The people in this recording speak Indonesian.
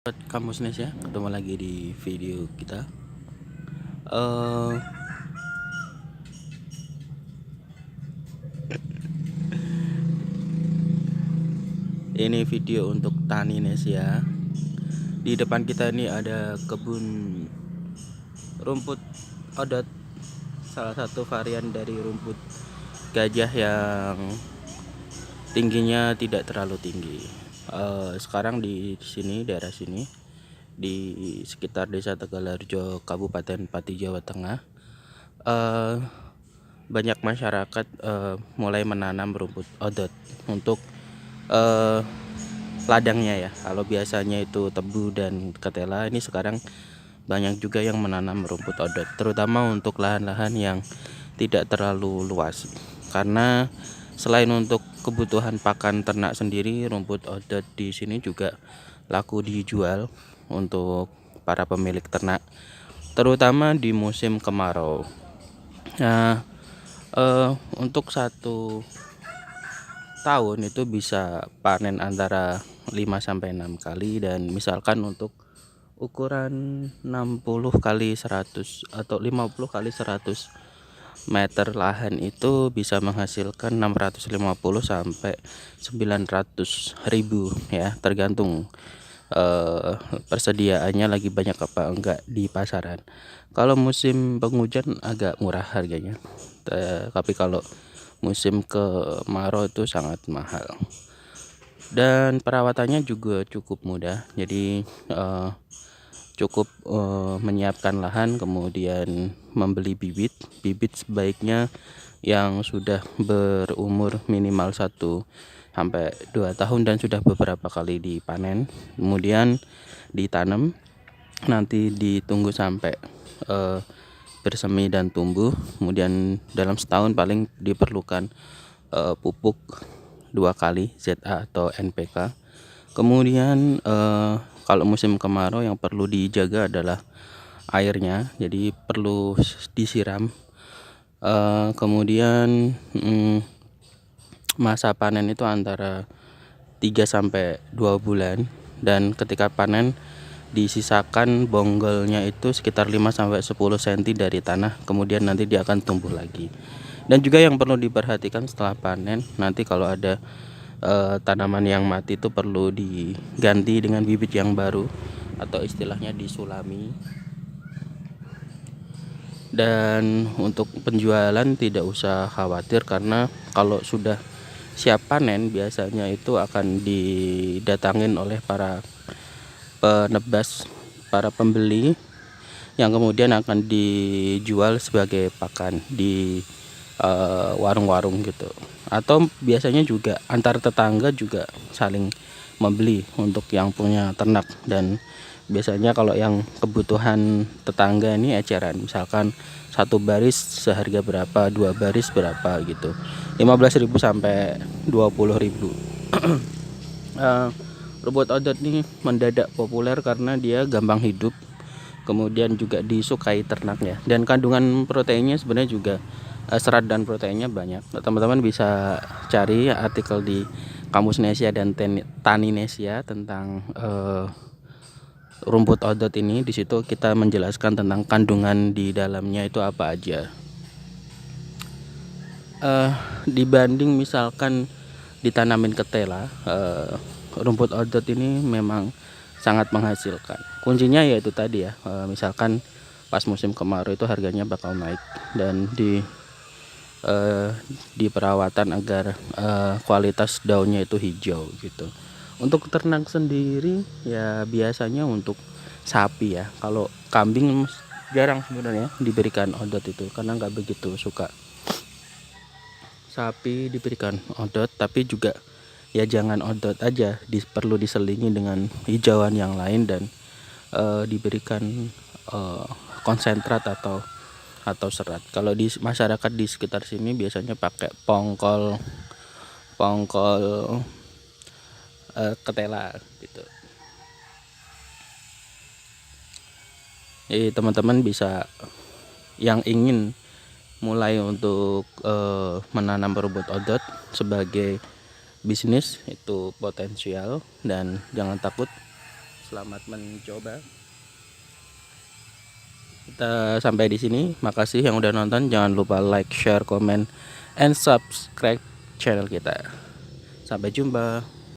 Buat kamu ya, ketemu lagi di video kita. eh ini video untuk Tani Nesia. Di depan kita ini ada kebun rumput odot, salah satu varian dari rumput gajah yang tingginya tidak terlalu tinggi. Sekarang di sini, daerah sini, di sekitar Desa Tegalarjo, Kabupaten Pati, Jawa Tengah, eh, banyak masyarakat mulai menanam rumput odot untuk eh, ladangnya ya. Kalau biasanya itu tebu dan ketela, ini sekarang banyak juga yang menanam rumput odot, terutama untuk lahan-lahan yang tidak terlalu luas. Karena selain untuk kebutuhan pakan ternak sendiri, rumput odot di sini juga laku dijual untuk para pemilik ternak, terutama di musim kemarau. Nah, untuk satu tahun itu bisa panen antara 5 sampai 6 kali, dan misalkan untuk ukuran 60 kali 100 atau 50 kali 100 meter lahan itu bisa menghasilkan 650 sampai 900.000 ya, tergantung persediaannya lagi banyak apa enggak di pasaran. Kalau musim penghujan agak murah harganya, tapi kalau musim kemarau itu sangat mahal, dan perawatannya juga cukup mudah. Jadi cukup menyiapkan lahan, kemudian membeli bibit sebaiknya yang sudah berumur minimal 1 sampai 2 tahun dan sudah beberapa kali dipanen, kemudian ditanam, nanti ditunggu sampai bersemi dan tumbuh. Kemudian dalam setahun paling diperlukan pupuk 2 kali, ZA atau NPK. Kemudian kalau musim kemarau yang perlu dijaga adalah airnya, jadi perlu disiram. Kemudian masa panen itu antara 3 sampai 2 bulan, dan ketika panen disisakan bonggolnya itu sekitar 5 sampai 10 cm dari tanah, kemudian nanti dia akan tumbuh lagi. Dan juga yang perlu diperhatikan setelah panen, nanti kalau ada tanaman yang mati itu perlu diganti dengan bibit yang baru, atau istilahnya disulami. Dan untuk penjualan tidak usah khawatir, karena kalau sudah siap panen biasanya itu akan didatangin oleh para penebas, para pembeli, yang kemudian akan dijual sebagai pakan di warung-warung gitu. Atau biasanya juga antar tetangga juga saling membeli untuk yang punya ternak. Dan biasanya kalau yang kebutuhan tetangga ini eceran, misalkan 1 baris seharga berapa, 2 baris berapa gitu, 15.000 sampai 20.000. Rumput odot ini mendadak populer karena dia gampang hidup, kemudian juga disukai ternaknya, dan kandungan proteinnya sebenarnya juga serat dan proteinnya banyak. Teman-teman bisa cari artikel di Kamus Nesia dan Tani Nesia tentang rumput odot ini. Di situ kita menjelaskan tentang kandungan di dalamnya itu apa aja. Dibanding misalkan ditanamin ketela, rumput odot ini memang sangat menghasilkan. Kuncinya yaitu tadi ya, misalkan pas musim kemarau itu harganya bakal naik, dan di perawatan agar kualitas daunnya itu hijau gitu. Untuk ternak sendiri ya biasanya untuk sapi ya. Kalau kambing jarang sebenarnya diberikan odot itu, karena nggak begitu suka. Sapi diberikan odot, tapi juga ya jangan odot aja, perlu diselingi dengan hijauan yang lain, dan diberikan konsentrat atau serat. Kalau di masyarakat di sekitar sini biasanya pakai pongkol ketela gitu. Jadi teman-teman bisa, yang ingin mulai untuk menanam rumput odot sebagai bisnis itu potensial, dan jangan takut Selamat mencoba. Kita sampai di sini. Makasih yang udah nonton. Jangan lupa like, share, comment, and subscribe channel kita. Sampai jumpa.